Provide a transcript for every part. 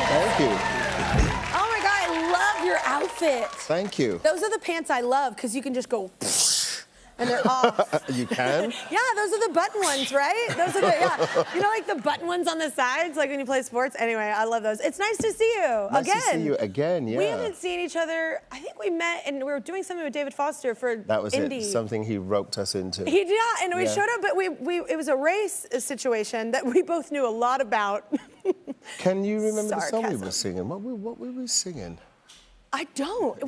Thank you. Oh my God, I love your outfit. Thank you. Those are the pants I love because you can just go and they're off. You can? Yeah, those are the button ones, right? Those are the, yeah. You know, like the button ones on the sides, like when you play sports? Anyway, I love those. It's nice to see you Nice again. to see you again, yeah. We haven't seen each other. I think we met and we were doing something with David Foster for That was Indy. it, something he roped us into. Yeah, and we showed up, but it was a race situation that we both knew a lot about. Can you remember the song we Sarcasm. were singing? What were we singing? I don't.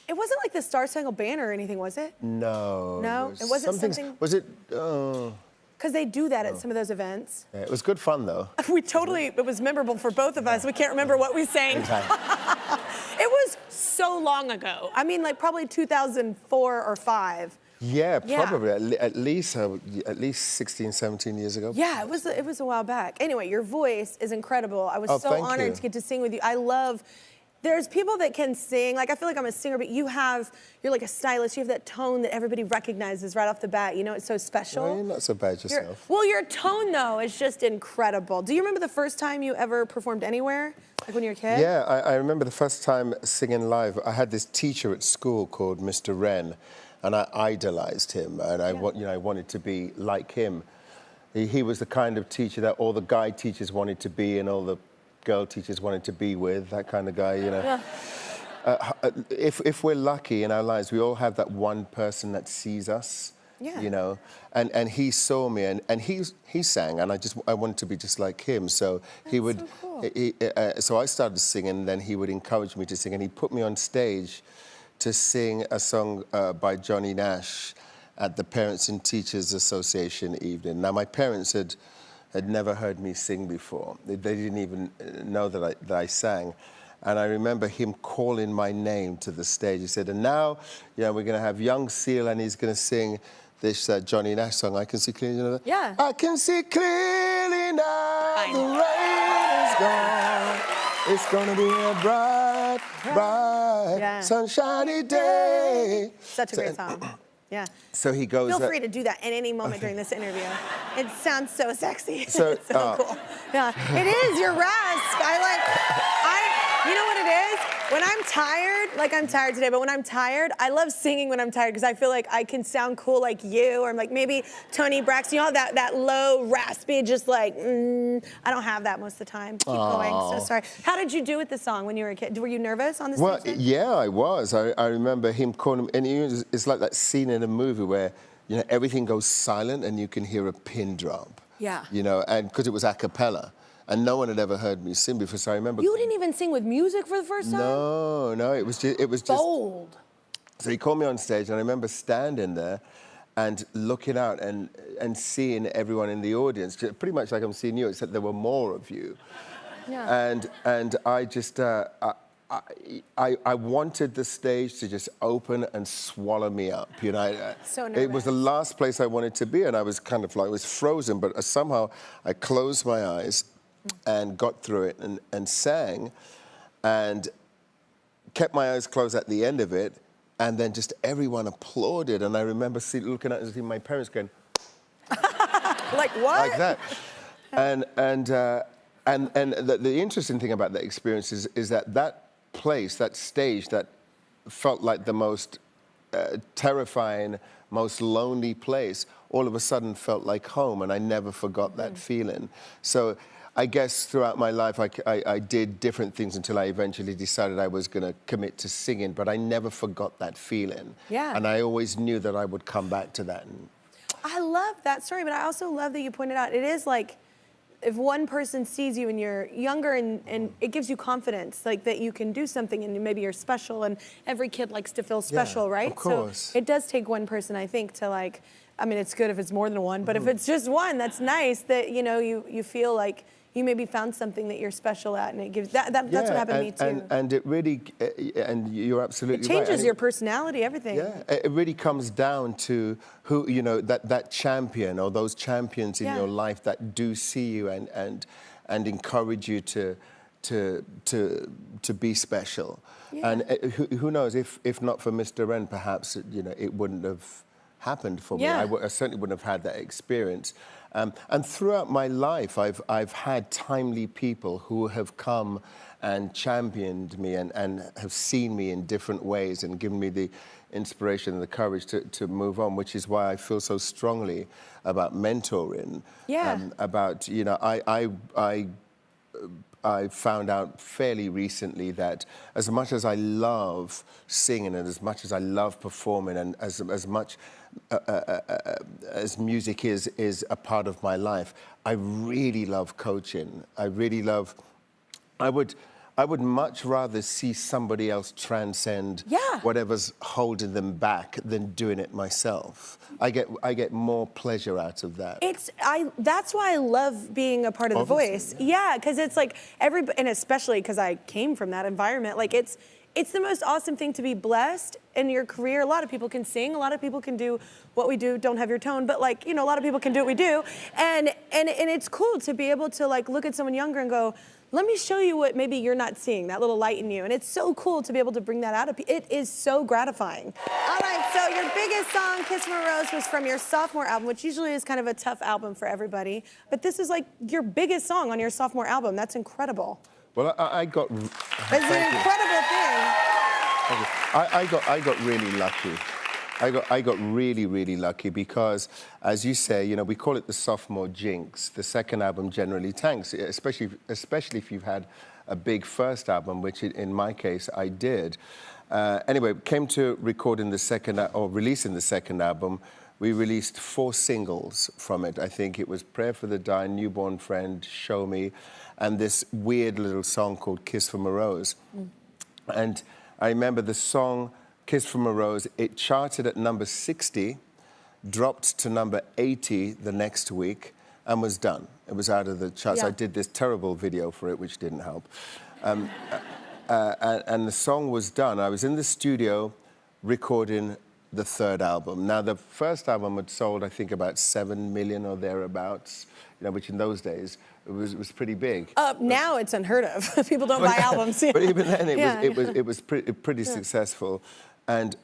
It wasn't like the Star Spangled Banner or anything, was it? No. No? It wasn't something... Was it... Because they do that at some of those events. Yeah, it was good fun, though. It was memorable for both of us. We can't remember what we sang. Exactly. It was so long ago. I mean, like probably 2004 or 5. Yeah, probably. At least 16, 17 years ago. Yeah, it was a while back. Anyway, your voice is incredible. I was so thank honored you. to get to sing with you. I love... There's people that can sing, like I feel like I'm a singer, but you're like a stylist. You have that tone that everybody recognizes right off the bat. You know, it's so special. Well, you're not so bad yourself. Your tone though is just incredible. Do you remember the first time you ever performed anywhere, like when you were a kid? Yeah, I remember the first time singing live. I had this teacher at school called Mr. Wren, and I idolized him, and I wanted to be like him. He was the kind of teacher that all the guy teachers wanted to be, and all the girl teachers wanted to be with, that kind of guy, you know. Yeah. If we're lucky in our lives, we all have that one person that sees us, you know. And he saw me, and he sang, and I wanted to be just like him. So he would, so cool. So I started singing, and then he would encourage me to sing, and he put me on stage to sing a song by Johnny Nash at the Parents and Teachers Association evening. Now, my parents had never heard me sing before. They didn't even know that I sang. And I remember him calling my name to the stage. He said, and now, we're going to have young Seal, and he's going to sing this Johnny Nash song, I Can See Clearly. You know that? Yeah. I can see clearly now, the rain is gone. It's going to be a bright, bright, sunshiny day. Such a great song. Yeah. So he goes... Feel free to do that at any moment during this interview. It sounds so sexy. So, it's so cool. Yeah, it is. You're rasp. You know what it is? When I'm tired, like I'm tired today, but when I'm tired, I love singing when I'm tired because I feel like I can sound cool like you, or like maybe Tony Braxton. You know, that low, raspy, just like, I don't have that most of the time. Keep going. So sorry. How did you do with the song when you were a kid? Were you nervous on the stage? Well, yeah, I was. I remember him calling, and it's like that scene in a movie where, everything goes silent and you can hear a pin drop. Yeah. And because it was a cappella. And no one had ever heard me sing before, so I remember... You didn't even sing with music for the first time? No, it was just... Bold. So he called me on stage, and I remember standing there and looking out and seeing everyone in the audience, pretty much like I'm seeing you, except there were more of you. Yeah. And I just... I wanted the stage to just open and swallow me up, So nervous. It was the last place I wanted to be, and I was kind of like, I was frozen, but somehow I closed my eyes and got through it and sang and kept my eyes closed at the end of it, and then just everyone applauded, and I remember looking at it and seeing my parents going... Like what? Like that. And the interesting thing about that experience is that place, that stage that felt like the most terrifying, most lonely place, all of a sudden felt like home, and I never forgot that feeling. So I guess throughout my life, I did different things until I eventually decided I was going to commit to singing, but I never forgot that feeling. Yeah. And I always knew that I would come back to that. I love that story, but I also love that you pointed out, it is like, if one person sees you and you're younger and it gives you confidence, like that you can do something and maybe you're special, and every kid likes to feel special, right? Of course. So it does take one person, I think, to like, I mean, it's good if it's more than one, but if it's just one, that's nice that, you feel like you maybe found something that you're special at, and it gives, that's what happened to me too. And it really, and you're absolutely right. It changes your personality, everything. Yeah, it really comes down to who, that champion or those champions in your life that do see you and encourage you to be special. Yeah. And who knows, if not for Mr. Wren, perhaps, it wouldn't have happened for me. Yeah. I certainly wouldn't have had that experience. And throughout my life, I've had timely people who have come and championed me and have seen me in different ways and given me the inspiration and the courage to move on, which is why I feel so strongly about mentoring. Yeah. About, you know, I found out fairly recently that as much as I love singing and as much as I love performing and as much as music is a part of my life, I really love coaching. I really love, I would much rather see somebody else transcend whatever's holding them back than doing it myself. I get more pleasure out of that. That's why I love being a part of The Voice. Yeah, because it's like and especially because I came from that environment. Like it's the most awesome thing to be blessed in your career. A lot of people can sing, a lot of people can do what we do, don't have your tone, but like, you know, a lot of people can do what we do. And it's cool to be able to like look at someone younger and go, let me show you what maybe you're not seeing, that little light in you. And it's so cool to be able to bring that out of people. It is so gratifying. All right, so your biggest song, Kiss from a Rose, was from your sophomore album, which usually is kind of a tough album for everybody. But this is like your biggest song on your sophomore album. That's incredible. Well, I got... It's an incredible thing. I got really lucky. I got really, really lucky because, as you say, you know, we call it the sophomore jinx. The second album generally tanks, especially if you've had a big first album, which in my case I did. Anyway, came to recording the second or releasing the second album. We released 4 singles from it. I think it was Prayer for the Dying, Newborn Friend, Show Me, and this weird little song called Kiss from a Rose. And I remember the song Kiss from a Rose, it charted at number 60, dropped to number 80 the next week, and was done. It was out of the charts. I did this terrible video for it, which didn't help. And the song was done. I was in the studio recording the third album. Now, the first album had sold, I think, about 7 million or thereabouts, you know, which in those days, it was pretty big. Now it's unheard of. People don't buy albums. But even then, it was pretty successful. And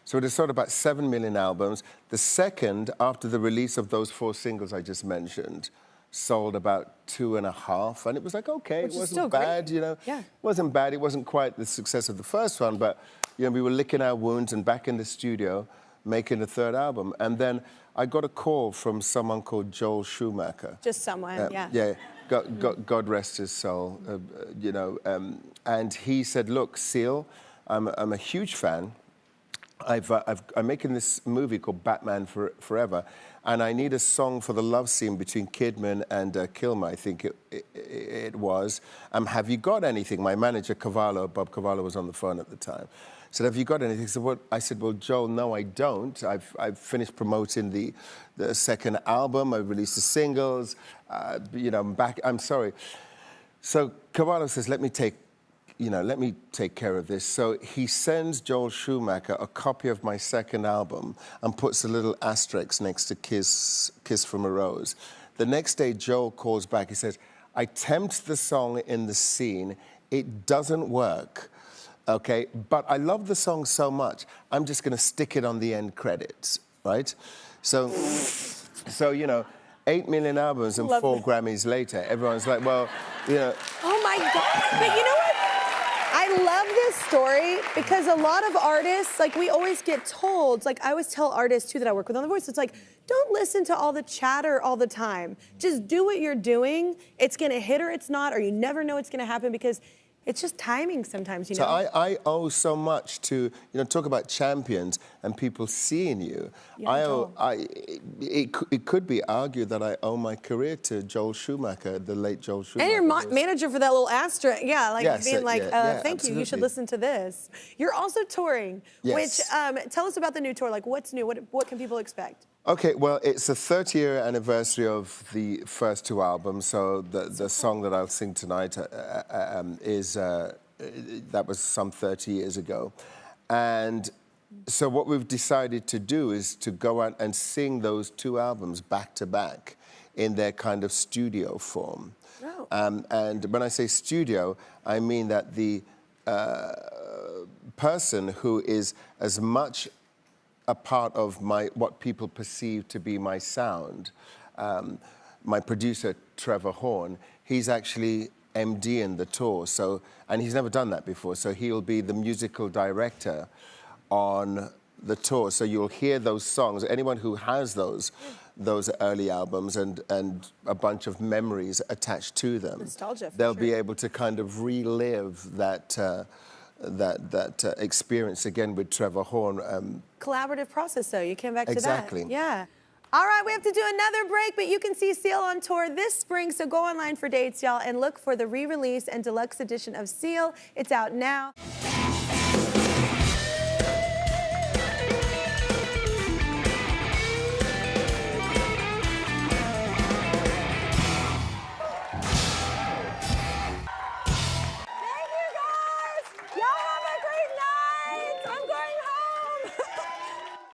so it is sort of about 7 million albums. The second, after the release of those 4 singles I just mentioned, sold about 2.5, and it was like, okay, it wasn't bad, you know. It wasn't bad. It wasn't quite the success of the first one, but you know, we were licking our wounds and back in the studio making the third album. And then I got a call from someone called Joel Schumacher. Just someone, Yeah. God rest his soul, you know. And he said, look, Seal, I'm a huge fan. I'm making this movie called Batman Forever, and I need a song for the love scene between Kidman and Kilmer, I think it was. Have you got anything? My manager, Bob Cavallo, was on the phone at the time. Said, have you got anything? He said, what? I said, well, Joel, no, I don't. I've finished promoting the second album. I've released the singles. You know, I'm back. I'm sorry. So Cavallo says, let me take care of this. So he sends Joel Schumacher a copy of my second album and puts a little asterisk next to Kiss from a Rose. The next day, Joel calls back. He says, I temped the song in the scene. It doesn't work. Okay, but I love the song so much, I'm just going to stick it on the end credits, right? So you know, 8 million albums and 4 Grammys later, everyone's like, well, you know. Oh my God! But you know what? I love this story because a lot of artists, like we always get told, like I always tell artists too that I work with on The Voice, it's like, don't listen to all the chatter all the time. Just do what you're doing. It's going to hit or it's not, or you never know it's going to happen because it's just timing sometimes, you know? So I owe so much to, you know, talk about champions and people seeing you. It could be argued that I owe my career to Joel Schumacher, the late Joel Schumacher. And your manager for that little asterisk, being like, thank you, you should listen to this. You're also touring, which, tell us about the new tour, like what's new, what can people expect? Okay, well, it's the 30th anniversary of the first 2 albums, so the song that I'll sing tonight that was some 30 years ago. And so what we've decided to do is to go out and sing those 2 albums back to back in their kind of studio form. Oh. And when I say studio, I mean that the person who is as much a part of what people perceive to be my sound. My producer, Trevor Horn, he's actually MD in the tour, and he's never done that before, so he'll be the musical director on the tour. So you'll hear those songs. Anyone who has those early albums and a bunch of memories attached to them, nostalgia, they'll be able to kind of relive that experience again with Trevor Horn. Collaborative process, though. You came back to that. Exactly. Yeah. All right, we have to do another break, but you can see Seal on tour this spring, so go online for dates, y'all, and look for the re-release and deluxe edition of Seal. It's out now.